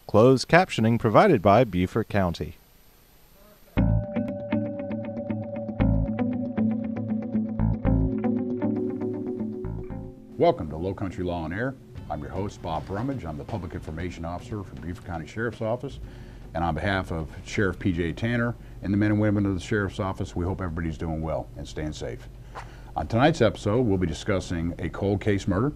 Closed captioning provided by Beaufort County. Welcome to LowCountrry Law on Air. I'm your host, Bob Brumage. I'm the Public Information Officer for Beaufort County Sheriff's Office. And on behalf of Sheriff P.J. Tanner and the men and women of the Sheriff's Office, we hope everybody's doing well and staying safe. On tonight's episode, we'll be discussing a cold case murder,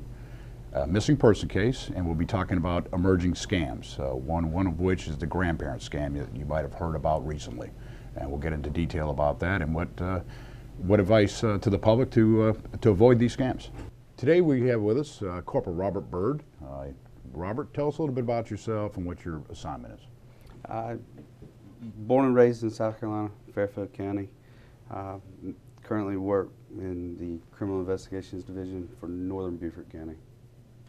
a missing person case, and we'll be talking about emerging scams, one of which is the Grandparent Scam that you might have heard about recently. And we'll get into detail about that and what advice to the public to avoid these scams. Today we have with us Corporal Robert Byrd. Robert, tell us a little bit about yourself and what your assignment is. Born and raised in South Carolina, Fairfield County. Currently work in the Criminal Investigations Division for Northern Beaufort County.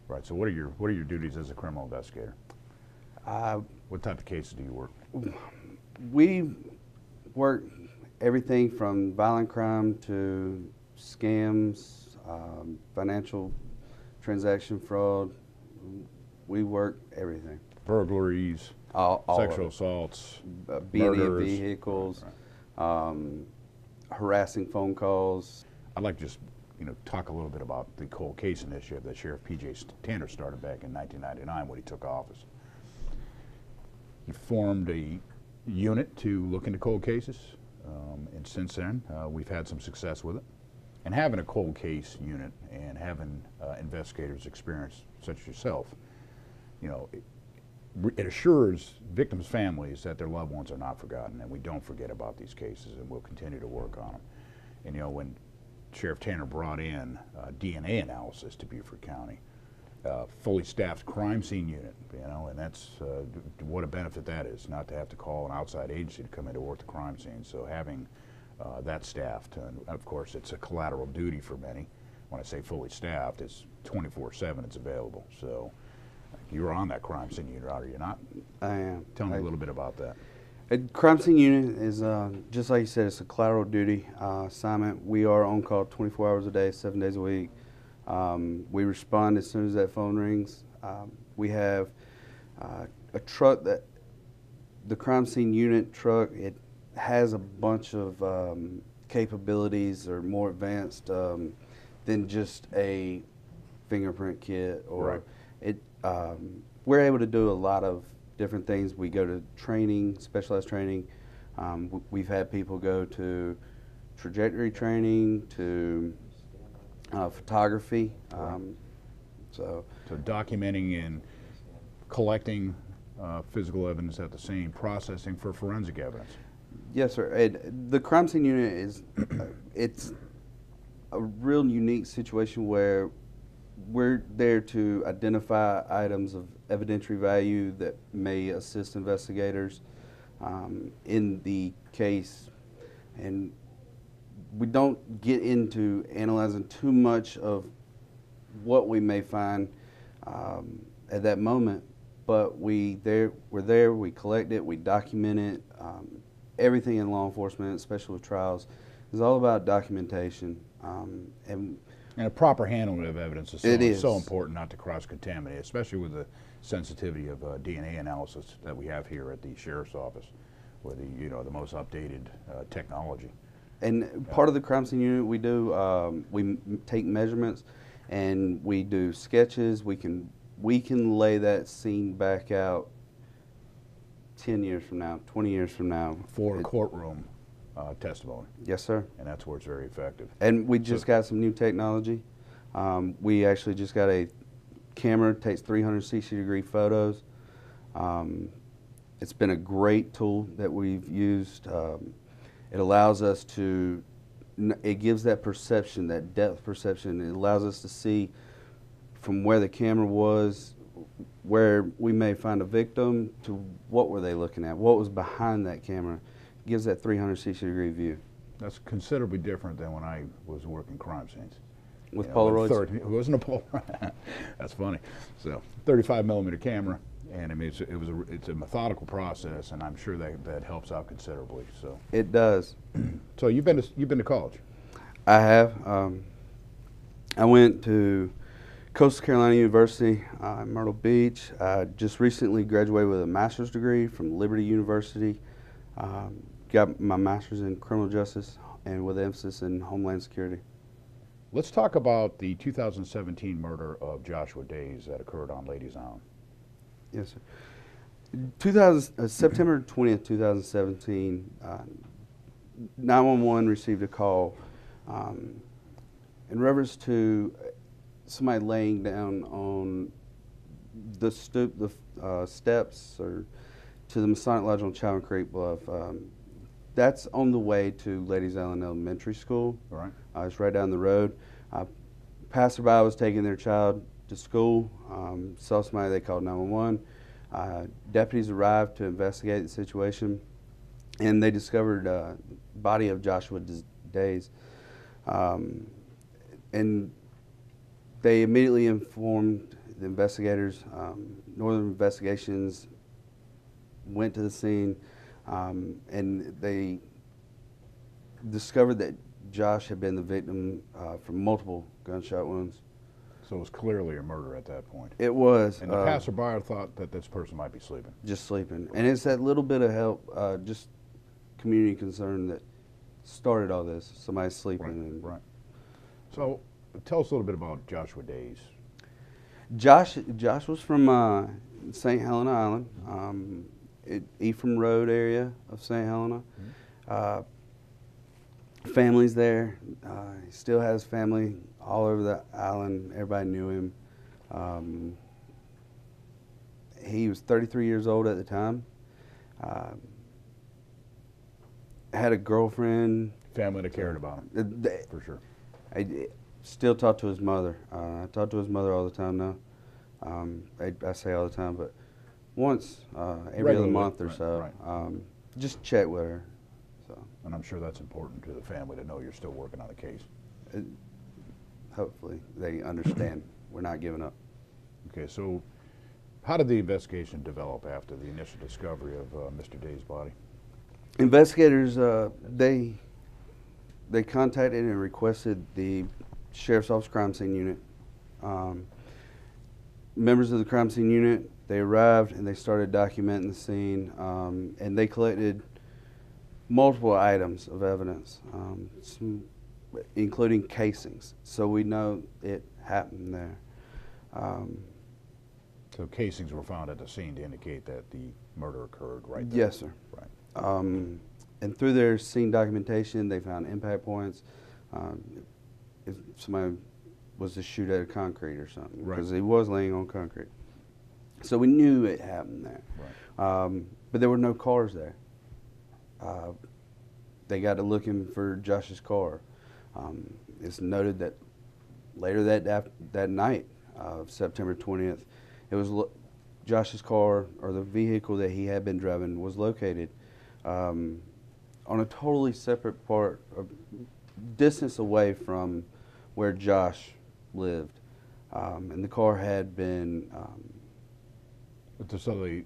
Right. So what are your duties as a criminal investigator? What type of cases do you work? We work everything from violent crime to scams, financial transaction fraud. We work everything. Burglaries, all sexual assaults, B&E vehicles, harassing phone calls. I'd like to just talk a little bit about the cold case initiative that Sheriff P.J. Tanner started back in 1999 when he took office. He formed a unit to look into cold cases, and since then we've had some success with it. And having a cold case unit and having investigators experience such as yourself, it assures victims' families that their loved ones are not forgotten, and we don't forget about these cases, and we'll continue to work on them. And when Sheriff Tanner brought in DNA analysis to Beaufort County, fully staffed crime scene unit, and that's what a benefit that is, not to have to call an outside agency to come in to work the crime scene. So having that staffed, and of course it's a collateral duty for many. When I say fully staffed, it's 24/7 it's available. So you're on that crime scene unit, are you not? I am. Tell me a little bit about that. A crime scene unit is, just like you said, it's a collateral duty assignment. We are on call 24 hours a day, 7 days a week. We respond as soon as that phone rings. We have a truck that, the crime scene unit truck, it has a bunch of capabilities that are more advanced than just a fingerprint kit. Or right. We're able to do a lot of different things. We go to training, specialized training. We've had people go to trajectory training, to photography. So documenting and collecting physical evidence at the scene, processing for forensic evidence. Yes, sir. The crime scene unit is it's a real unique situation where we're there to identify items of evidentiary value that may assist investigators in the case, and we don't get into analyzing too much of what we may find at that moment, but we're there, we collect it, we document it. Everything in law enforcement, especially with trials, is all about documentation. And a proper handling of evidence is so important not to cross-contaminate, especially with the sensitivity of DNA analysis that we have here at the Sheriff's Office, with the most updated technology. And part of the crime scene unit, we do we take measurements, and we do sketches. We can lay that scene back out 10 years from now, 20 years from now. For courtroom testimony. Yes, sir. And that's where it's very effective. And we just got some new technology. We actually just got a camera, takes 360-degree photos. It's been a great tool that we've used. It allows us to, it gives that perception, that depth perception. It allows us to see from where the camera was, where we may find a victim, to what were they looking at, what was behind that camera. It gives that 360-degree view. That's considerably different than when I was working crime scenes. With Polaroids? It wasn't a Polaroid. That's funny. So 35mm camera, and I mean it's a methodical process, and I'm sure that helps out considerably. So it does. So you've been to college? I have. I went to Coastal Carolina University in Myrtle Beach. I just recently graduated with a master's degree from Liberty University. Got my master's in criminal justice and with emphasis in homeland security. Let's talk about the 2017 murder of Joshua Days that occurred on Ladies Island. Yes, sir. September 20th, 2017, 911 received a call in reference to somebody laying down on the steps or to the Masonic Lodge on Chowing Creek Bluff. That's on the way to Ladies Island Elementary School. All right. It's right down the road. Passerby was taking their child to school, saw somebody, they called 911. Deputies arrived to investigate the situation, and they discovered the body of Joshua Days. And they immediately informed the investigators. Northern Investigations went to the scene, and they discovered that Josh had been the victim from multiple gunshot wounds. So it was clearly a murder at that point. It was. And the passerby thought that this person might be sleeping. Just sleeping. And it's that little bit of help, just community concern that started all this. Somebody's sleeping. Right, and right. So tell us a little bit about Joshua Days. Josh was from St. Helena Island, Ephraim Road area of St. Helena. Mm-hmm. Family's there. He still has family all over the island. Everybody knew him. He was 33 years old at the time. Had a girlfriend. Family that cared about him, for sure. I still talk to his mother. I talk to his mother all the time now. I say all the time, but once every other month or so. Right. Just chat with her. So. And I'm sure that's important to the family to know you're still working on the case. Hopefully they understand we're not giving up. Okay, so how did the investigation develop after the initial discovery of Mr. Day's body? Investigators, they contacted and requested the Sheriff's Office Crime Scene Unit. Members of the Crime Scene Unit, they arrived and they started documenting the scene, and they collected multiple items of evidence, including casings, so we know it happened there. So casings were found at the scene to indicate that the murder occurred right there? Yes, sir. Right. And through their scene documentation, they found impact points. If somebody was to shoot at a concrete or something, because he was laying on concrete. So we knew it happened there. Right. But there were no cars there. They got to looking for Josh's car. It's noted that later that night of September 20th, it was Josh's car, or the vehicle that he had been driving, was located on a totally separate part, of distance away from where Josh lived. And the car had been... So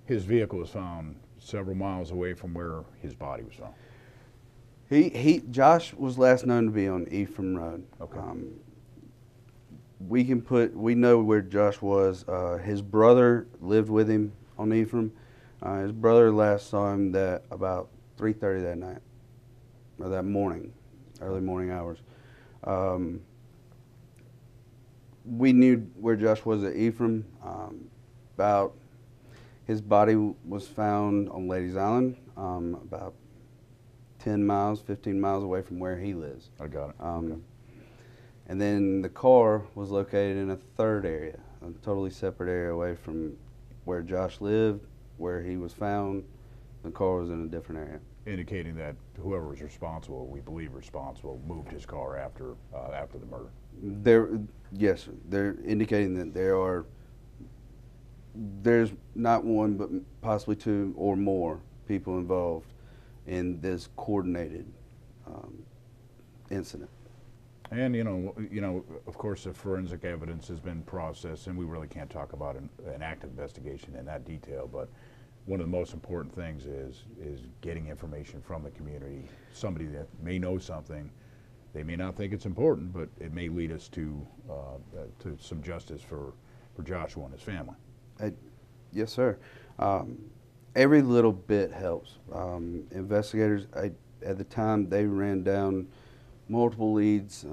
his vehicle was found several miles away from where his body was found. Josh was last known to be on Ephraim Road. Okay. We know where Josh was. His brother lived with him on Ephraim. His brother last saw him about 3:30 that night, or that morning, early morning hours. We knew where Josh was at Ephraim. His body was found on Ladies Island, about 10 miles, 15 miles away from where he lives. I got it. Okay. And then the car was located in a third area, a totally separate area away from where Josh lived, where he was found. The car was in a different area. Indicating that whoever was responsible, we believe responsible, moved his car after the murder. Yes, they're indicating that there's not one but possibly two or more people involved in this coordinated incident. And of course, the forensic evidence has been processed, and we really can't talk about an active investigation in that detail. But one of the most important things is getting information from the community, somebody that may know something, They may not think it's important, but it may lead us to some justice for Joshua and his family. Yes, sir. Every little bit helps. Investigators, at the time, they ran down multiple leads.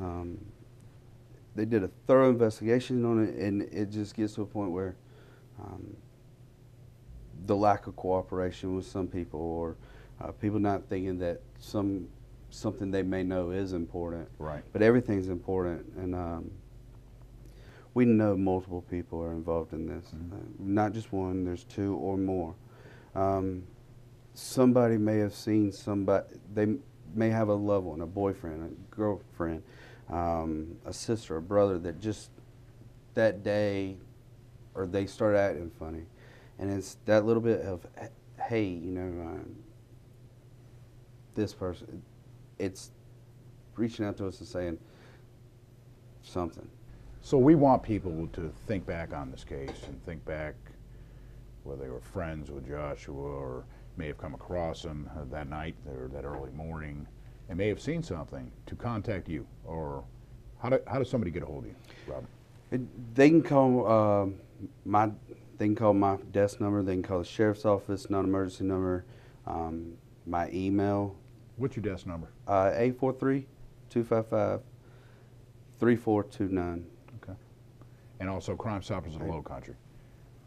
They did a thorough investigation on it, and it just gets to a point where the lack of cooperation with some people, or people not thinking that something they may know is important. Right. But everything's important, and we know multiple people are involved in this. Not just one, there's two or more. Somebody may have seen somebody, they may have a loved one, a boyfriend, a girlfriend, a sister, a brother that just that day, or they start acting funny. And it's that little bit of, hey, you know, this person, it's reaching out to us and saying something. So we want people to think back on this case and think back whether they were friends with Joshua or may have come across him that night or that early morning and may have seen something, to contact you. Or how does somebody get a hold of you, Robert? They can call my desk number. They can call the sheriff's office non-emergency number. My email. What's your desk number? 843-255-3429. Okay. And also Crime Stoppers of the LowCountrry.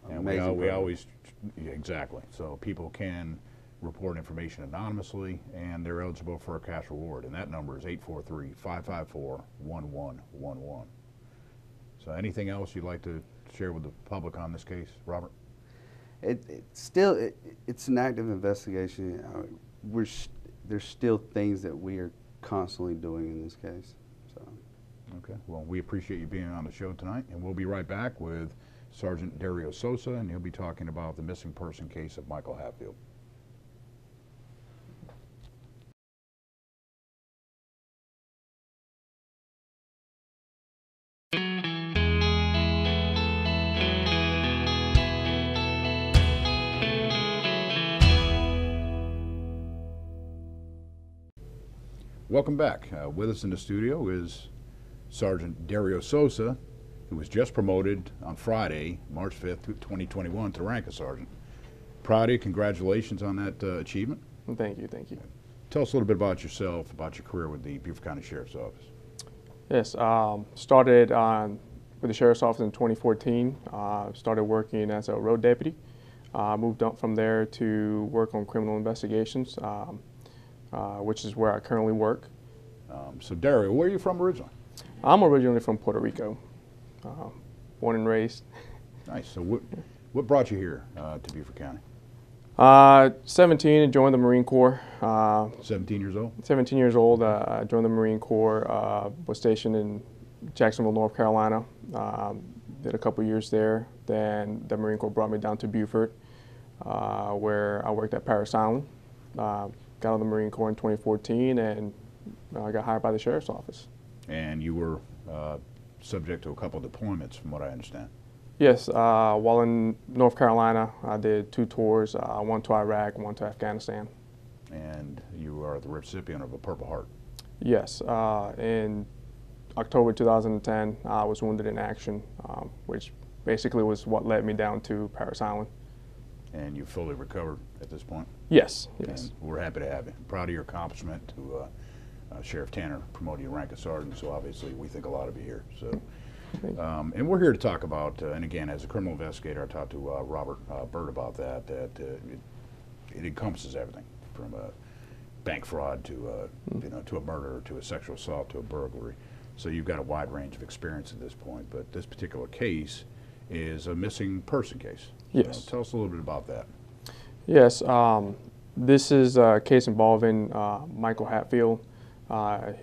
And Amazing. Yeah, exactly. So people can report information anonymously, and they're eligible for a cash reward. And that number is 843-554-1111. So anything else you'd like to share with the public on this case, Robert? It's an active investigation. There's still things that we are constantly doing in this case. So. Okay. Well, we appreciate you being on the show tonight, and we'll be right back with Sergeant Dario Sosa, and he'll be talking about the missing person case of Michael Hatfield. Welcome back. With us in the studio is Sergeant Dario Sosa, who was just promoted on Friday, March 5th, 2021, to rank of sergeant. Proud of you. Congratulations on that achievement. Thank you, thank you. Tell us a little bit about yourself, about your career with the Beaufort County Sheriff's Office. Yes, started with the Sheriff's Office in 2014. Started working as a road deputy. Moved up from there to work on criminal investigations, which is where I currently work. So Dario, where are you from originally? I'm originally from Puerto Rico, born and raised. Nice. So what brought you here to Beaufort County? 17 and joined the Marine Corps. 17 years old? 17 years old. I joined the Marine Corps, was stationed in Jacksonville, North Carolina. Did a couple years there. Then the Marine Corps brought me down to Beaufort, where I worked at Parris Island. Got out of the Marine Corps in 2014 and got hired by the Sheriff's Office. And you were subject to a couple of deployments, from what I understand. Yes, while in North Carolina, I did 2 tours, one to Iraq, one to Afghanistan. And you are the recipient of a Purple Heart. Yes, in October 2010, I was wounded in action, which basically was what led me down to Parris Island. And you fully recovered at this point? Yes, yes. And we're happy to have you. Proud of your accomplishment to Sheriff Tanner promoting you to rank of sergeant, so obviously we think a lot of you here. So, and we're here to talk about, and again, as a criminal investigator, I talked to Robert Byrd about that it encompasses everything from a bank fraud to to a murder, to a sexual assault, to a burglary. So you've got a wide range of experience at this point, but this particular case is a missing person case. Yes. So tell us a little bit about that. Yes, this is a case involving Michael Hatfield.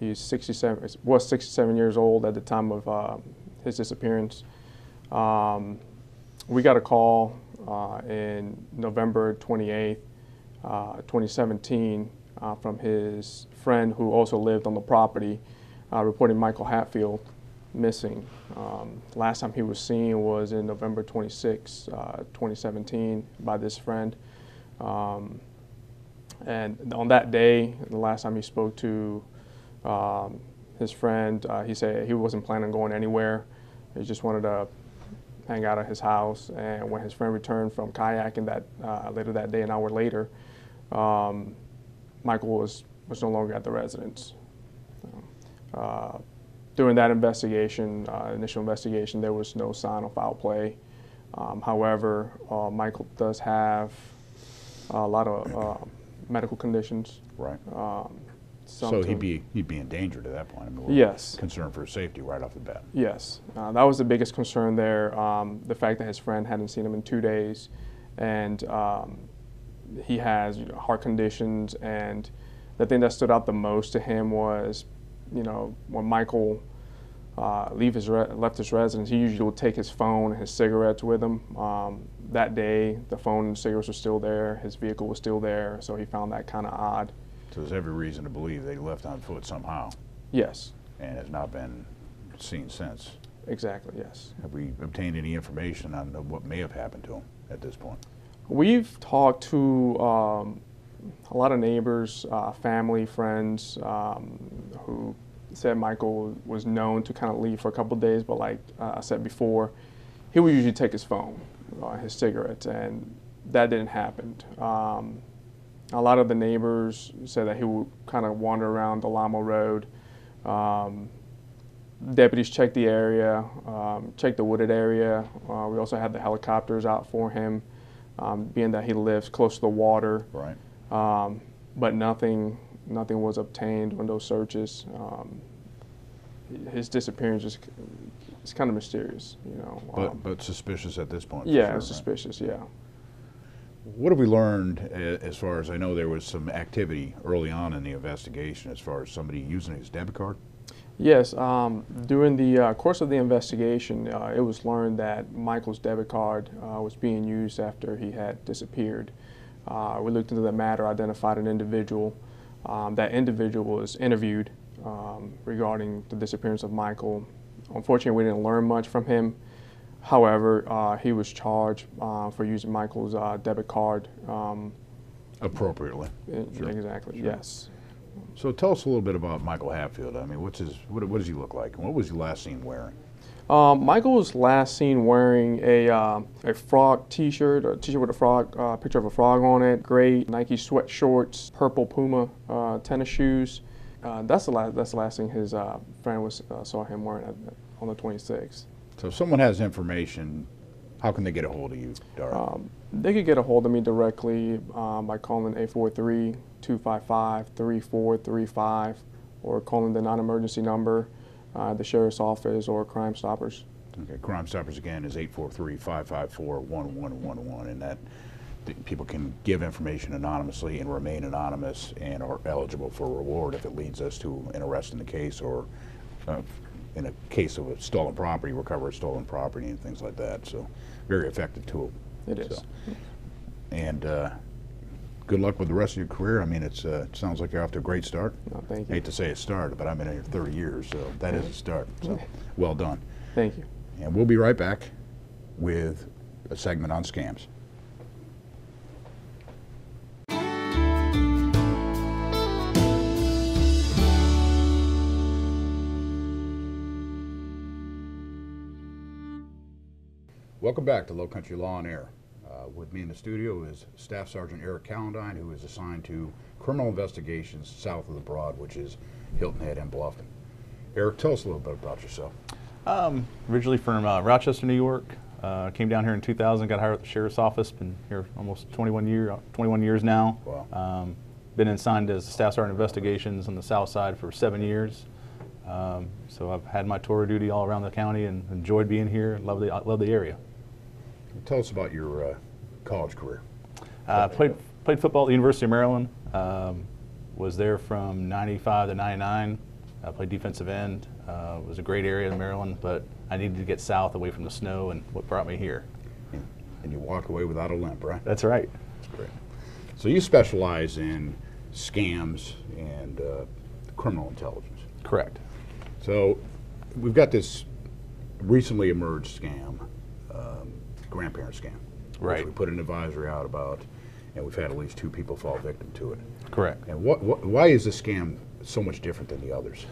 He's 67 years old at the time of his disappearance. We got a call in November 28th, 2017 from his friend who also lived on the property, reporting Michael Hatfield missing. Last time he was seen was in November 26, 2017 by this friend. And on that day, the last time he spoke to his friend, he said he wasn't planning on going anywhere. He just wanted to hang out at his house. And when his friend returned from kayaking later that day, an hour later, Michael was no longer at the residence. During that investigation, initial investigation, there was no sign of foul play. However, Michael does have a lot of medical conditions. Right. So he'd be endangered at that point. I mean, we're yes. concerned for his safety right off the bat. Yes, that was the biggest concern there. The fact that his friend hadn't seen him in 2 days, and he has heart conditions, and the thing that stood out the most to him was, when Michael left his residence, he usually would take his phone and his cigarettes with him. That day, the phone and cigarettes were still there. His vehicle was still there, so he found that kind of odd. So there's every reason to believe they left on foot somehow. Yes. And has not been seen since. Exactly, yes. Have we obtained any information on what may have happened to him at this point? We've talked to a lot of neighbors, family, friends, who said Michael was known to kind of leave for a couple of days, but like I said before, he would usually take his phone, his cigarettes, and that didn't happen. A lot of the neighbors said that he would kind of wander around Delamo Road. Deputies checked the area, checked the wooded area. We also had the helicopters out for him, being that he lives close to the water. Right. But nothing was obtained on those searches. His disappearance is kind of mysterious, But suspicious at this point. Yeah, sure, suspicious. Right? Yeah. What have we learned as far as I know there was some activity early on in the investigation as far as somebody using his debit card? Yes. During the course of the investigation, it was learned that Michael's debit card was being used after he had disappeared. We looked into the matter, identified an individual. That individual was interviewed regarding the disappearance of Michael. Unfortunately, we didn't learn much from him. However, he was charged for using Michael's debit card. Appropriately. Sure. Exactly, sure. Yes. So tell us a little bit about Michael Hatfield. I mean, what does he look like? And what was he last seen wearing? Michael was last seen wearing a frog T-shirt, a T-shirt with a frog, picture of a frog on it, gray Nike sweat shorts, purple Puma tennis shoes. That's the last thing his friend saw him wearing on the 26th. So if someone has information, how can they get a hold of you, Dara? They could get a hold of me directly by calling 843-255-3435 or calling the non-emergency number, the Sheriff's Office or Crime Stoppers. Okay, Crime Stoppers again is 843-554-1111, and that people can give information anonymously and remain anonymous and are eligible for a reward if it leads us to an arrest in the case or in a case of a stolen property, recover stolen property and things like that. So very effective tool. It is. And good luck with the rest of your career. I mean, it sounds like you're off to a great start. No, thank you. I hate to say it started, but I've been here 30 years, so that is a start. So well done. Thank you. And we'll be right back with a segment on scams. Welcome back to LowCountrry Law on Air. With me in the studio is Staff Sergeant Eric Callandine, who is assigned to criminal investigations south of the Broad, which is Hilton Head and Bluffton. Eric, tell us a little bit about yourself. Originally from Rochester, New York. Came down here in 2000, got hired at the Sheriff's Office. Been here almost 21 years now. Wow. Been assigned as Staff Sergeant Investigations on the south side for 7 years. So I've had my tour of duty all around the county and enjoyed being here and love the area. Tell us about your college career. Played football at the University of Maryland. Was there from 95 to 99. Played defensive end. It was a great area in Maryland, but I needed to get south away from the snow, and what brought me here. And you walked away without a limp, right? That's right. That's great. So you specialize in scams and criminal intelligence. Correct. So we've got this recently emerged scam, Grandparent Scam. Right. Which we put an advisory out about, and we've had at least 2 people fall victim to it. Correct. And why is this scam so much different than the others?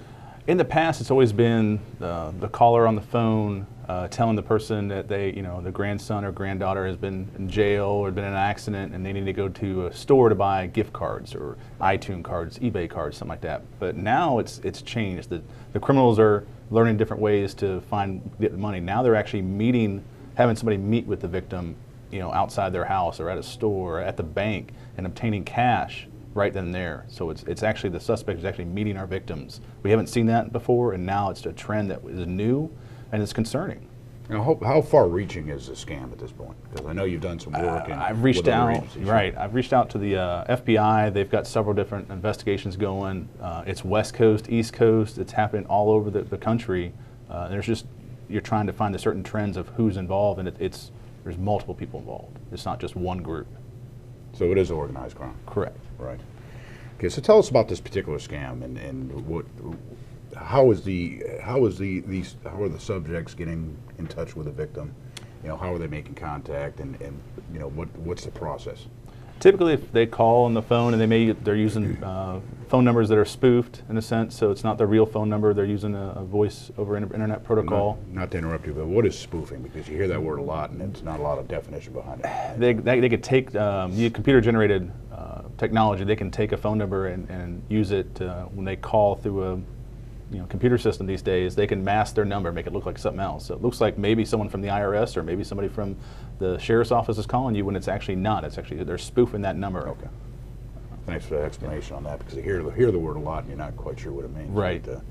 In the past, it's always been the caller on the phone telling the person that the grandson or granddaughter has been in jail or been in an accident and they need to go to a store to buy gift cards or iTunes cards, eBay cards, something like that. But now it's changed. The criminals are learning different ways to get the money. Now they're actually having somebody meet with the victim, outside their house or at a store or at the bank and obtaining cash right then and there. So it's actually the suspect is actually meeting our victims. We haven't seen that before, and now it's a trend that is new and it's concerning. Now, how far-reaching is the scam at this point? Because I know you've done some work. I've reached out. Right, I've reached out to the FBI. They've got several different investigations going. It's West Coast, East Coast. It's happening all over the country. You're trying to find the certain trends of who's involved, and there's multiple people involved. It's not just one group. So it is organized crime. Correct. Right. Okay. So tell us about this particular scam and how are the subjects getting in touch with the victim? How are they making contact, and what's the process? Typically, if they call on the phone and they're using phone numbers that are spoofed in a sense, so it's not their real phone number. They're using a voice over internet protocol. Not to interrupt you, but what is spoofing? Because you hear that word a lot, and it's not a lot of definition behind it. They could take computer-generated technology. They can take a phone number and use it when they call through a computer system these days. They can mask their number, make it look like something else. So it looks like maybe someone from the IRS or maybe somebody from the sheriff's office is calling you when it's actually not. It's actually they're spoofing that number. Okay. Thanks for the explanation on that, because I hear the word a lot and you're not quite sure what it means. Right. But,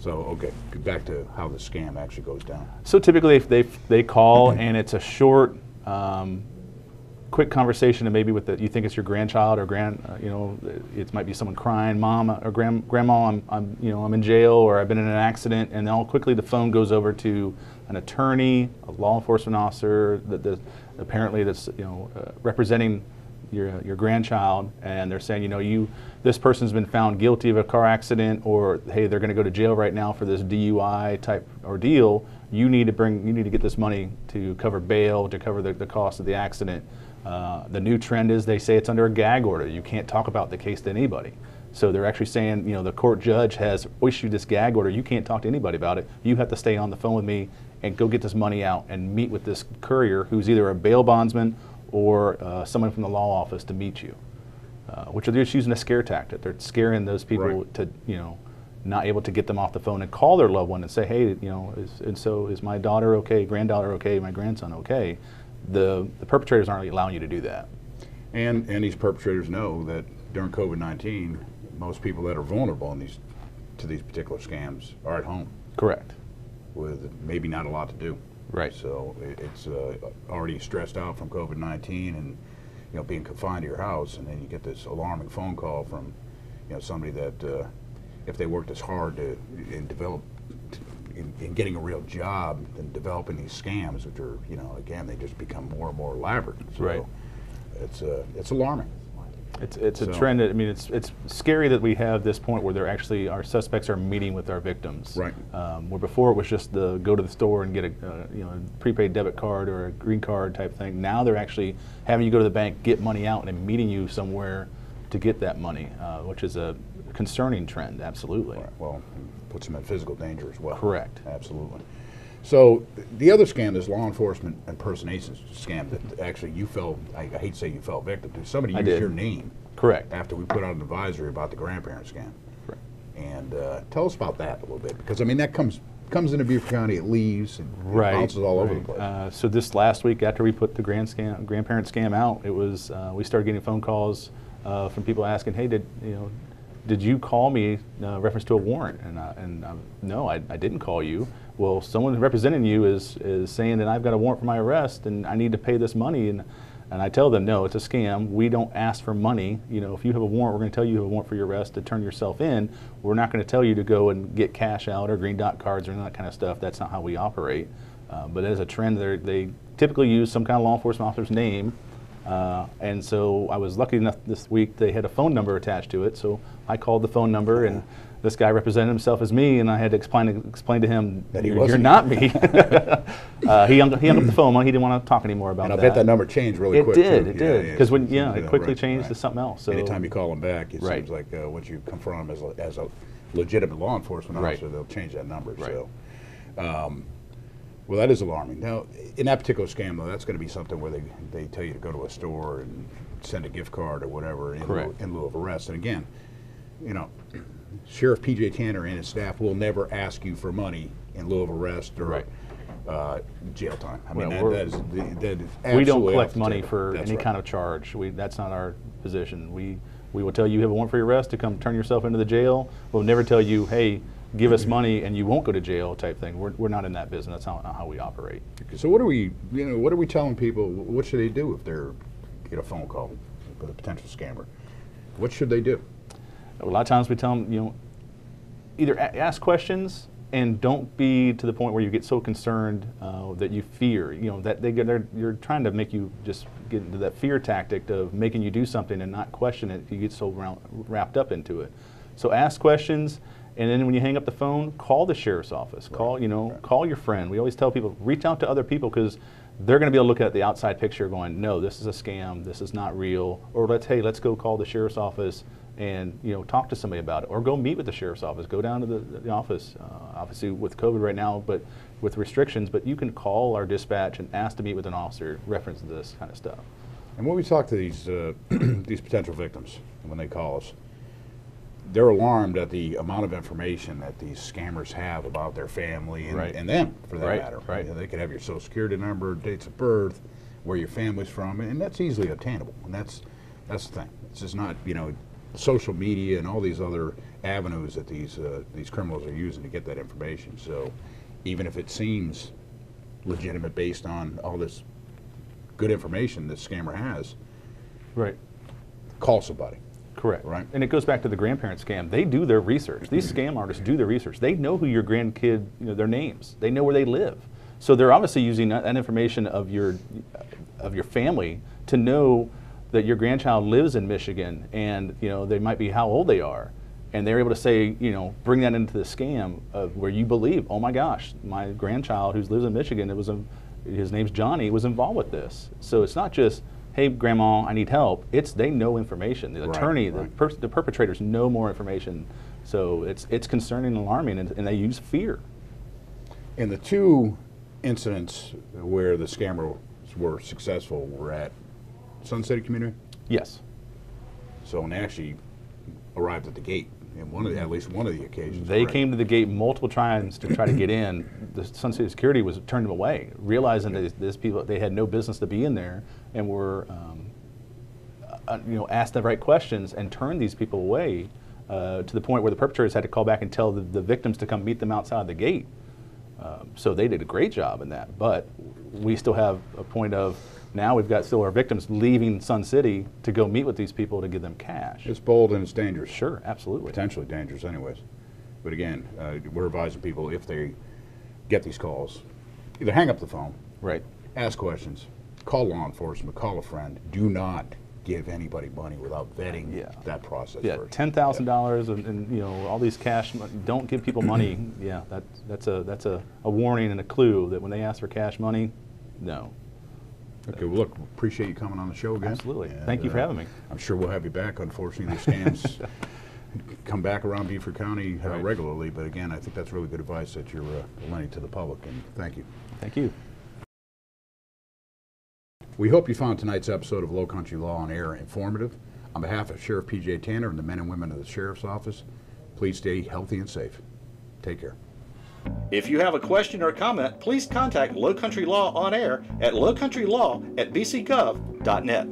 okay, back to how the scam actually goes down. So typically, if they call and it's a short, quick conversation, and maybe you think it's your grandchild or it might be someone crying, mom or grandma, I'm in jail or I've been in an accident, and then quickly the phone goes over to an attorney, a law enforcement officer apparently that's representing your grandchild, and they're saying this person's been found guilty of a car accident, or hey, they're going to go to jail right now for this DUI type ordeal. You need to get this money to cover bail, to cover the cost of the accident. The new trend is they say it's under a gag order. You can't talk about the case to anybody. So they're actually saying, the court judge has issued this gag order. You can't talk to anybody about it. You have to stay on the phone with me and go get this money out and meet with this courier who's either a bail bondsman or someone from the law office to meet you, which they're just using a scare tactic. They're scaring those people right. to, not able to get them off the phone and call their loved one and say, hey, is my daughter okay, granddaughter okay, my grandson okay? The perpetrators aren't allowing you to do that. And these perpetrators know that during COVID-19, most people that are vulnerable to these particular scams are at home. Correct. With maybe not a lot to do. Right. So it's already stressed out from COVID-19 and being confined to your house, and then you get this alarming phone call from somebody that if they worked as hard in getting a real job and developing these scams, which are again they just become more and more elaborate. So right. It's alarming. It's a trend. It's scary that we have this point where our suspects are meeting with our victims. Right. Where before it was just go to the store and get a prepaid debit card or a green card type thing. Now they're actually having you go to the bank, get money out, and meeting you somewhere to get that money, which is a concerning trend. Absolutely. Right. Well, puts them in physical danger as well. Correct. Absolutely. So the other scam is law enforcement impersonation scam that actually I hate to say you fell victim to. Somebody used your name. Correct. After we put out an advisory about the Grandparent Scam. Correct. And tell us about that a little bit, because that comes into Beaufort County, it leaves and right. bounces all over the place. So this last week, after we put the Grandparent Scam out, it was we started getting phone calls from people asking, hey, did you call me in reference to a warrant? And no, I didn't call you. Well, someone representing you is saying that I've got a warrant for my arrest and I need to pay this money. And I tell them, no, it's a scam. We don't ask for money. If you have a warrant, we're going to tell you have a warrant for your arrest to turn yourself in. We're not going to tell you to go and get cash out or green dot cards or that kind of stuff. That's not how we operate. But as a trend, they typically use some kind of law enforcement officer's name. And so I was lucky enough this week they had a phone number attached to it. So I called the phone number, and this guy represented himself as me, and I had to explain to him that you're not me. He hung up the phone. He didn't want to talk anymore about that. And I bet that number changed really quick. It did. Because it quickly changed to something else. So anytime you call him back, it right. seems like once you confront him as legitimate law enforcement Right. officer, they'll change that number. Right. So, well, that is alarming. Now, in that particular scam, though, that's going to be something where they tell you to go to a store and send a gift card or whatever in lieu of arrest. And again, you know, Sheriff P.J. Tanner and his staff will never ask you for money in lieu of arrest or Right. Jail time. I mean, Well, that is we don't absolutely collect off the money table. for That's any right. kind of charge. That's not our position. We will tell you have a warrant for your arrest to come turn yourself into the jail. We'll never tell you, hey, give us money and you won't go to jail type thing. We're not in that business. That's not how we operate. So what are we telling people? What should they do if they're get a phone call with a potential scammer? What should they do? A lot of times we tell them, either ask questions and don't be to the point where you get so concerned that you fear. That you're trying to make you just get into that fear tactic of making you do something and not question it. You get so wrapped up into it. So ask questions, and then when you hang up the phone, call the sheriff's office. Call your friend. We always tell people, reach out to other people, because they're going to be able to look at the outside picture going, no, this is a scam, this is not real, or let's go call the sheriff's office and talk to somebody about it, or go meet with the sheriff's office, go down to the office, obviously with COVID right now, but with restrictions, but you can call our dispatch and ask to meet with an officer, reference this kind of stuff. And when we talk to these these potential victims, when they call us, they're alarmed at the amount of information that these scammers have about their family and, Right. and them, for that Right, matter. right. They could have your social security number, dates of birth, where your family's from, and that's easily obtainable. And that's the thing. It's just not social media and all these other avenues that these criminals are using to get that information. So even if it seems legitimate based on all this good information this scammer has, Right. call somebody. Correct. Right. And it goes back to the grandparent scam. They do their research. These scam artists do their research. They know who your grandkid, their names. They know where they live. So they're obviously using that information of your family to know that your grandchild lives in Michigan, and they might be how old they are, and they're able to say, bring that into the scam of where you believe, oh my gosh, my grandchild who lives in Michigan, his name's Johnny, was involved with this. So it's not just, hey, Grandma, I need help. They know information. The attorney, right. the perpetrators know more information. So it's concerning and alarming, and they use fear. And the two incidents where the scammers were successful were at Sun City Community. Yes. So when they actually arrived at the gate, in at least one of the occasions, They correct? came to the gate multiple times to try to get in. The Sun City Security turned them away, realizing that these people, they had no business to be in there, and were asked the right questions and turned these people away to the point where the perpetrators had to call back and tell the victims to come meet them outside the gate. So they did a great job in that, but we still have a point of now we've got still our victims leaving Sun City to go meet with these people to give them cash. It's bold and it's dangerous. Sure, absolutely. Potentially dangerous anyways. But again, we're advising people, if they get these calls, either hang up the phone, Right. ask questions, call law enforcement, call a friend. Do not give anybody money without vetting that process Yeah, first. $10,000 and all these cash. Don't give people money. Yeah, that's a warning and a clue that when they ask for cash money, no. Okay, well, look, appreciate you coming on the show again. Absolutely. And, Thank you for having me. I'm sure we'll have you back. Unfortunately, the scams come back around Beaufort County Right. regularly, but again, I think that's really good advice that you're lending to the public, and thank you. Thank you. We hope you found tonight's episode of LowCountrry Law on Air informative. On behalf of Sheriff P.J. Tanner and the men and women of the Sheriff's Office, please stay healthy and safe. Take care. If you have a question or comment, please contact LowCountrry Law on air at lowcountrylaw@bcgov.net.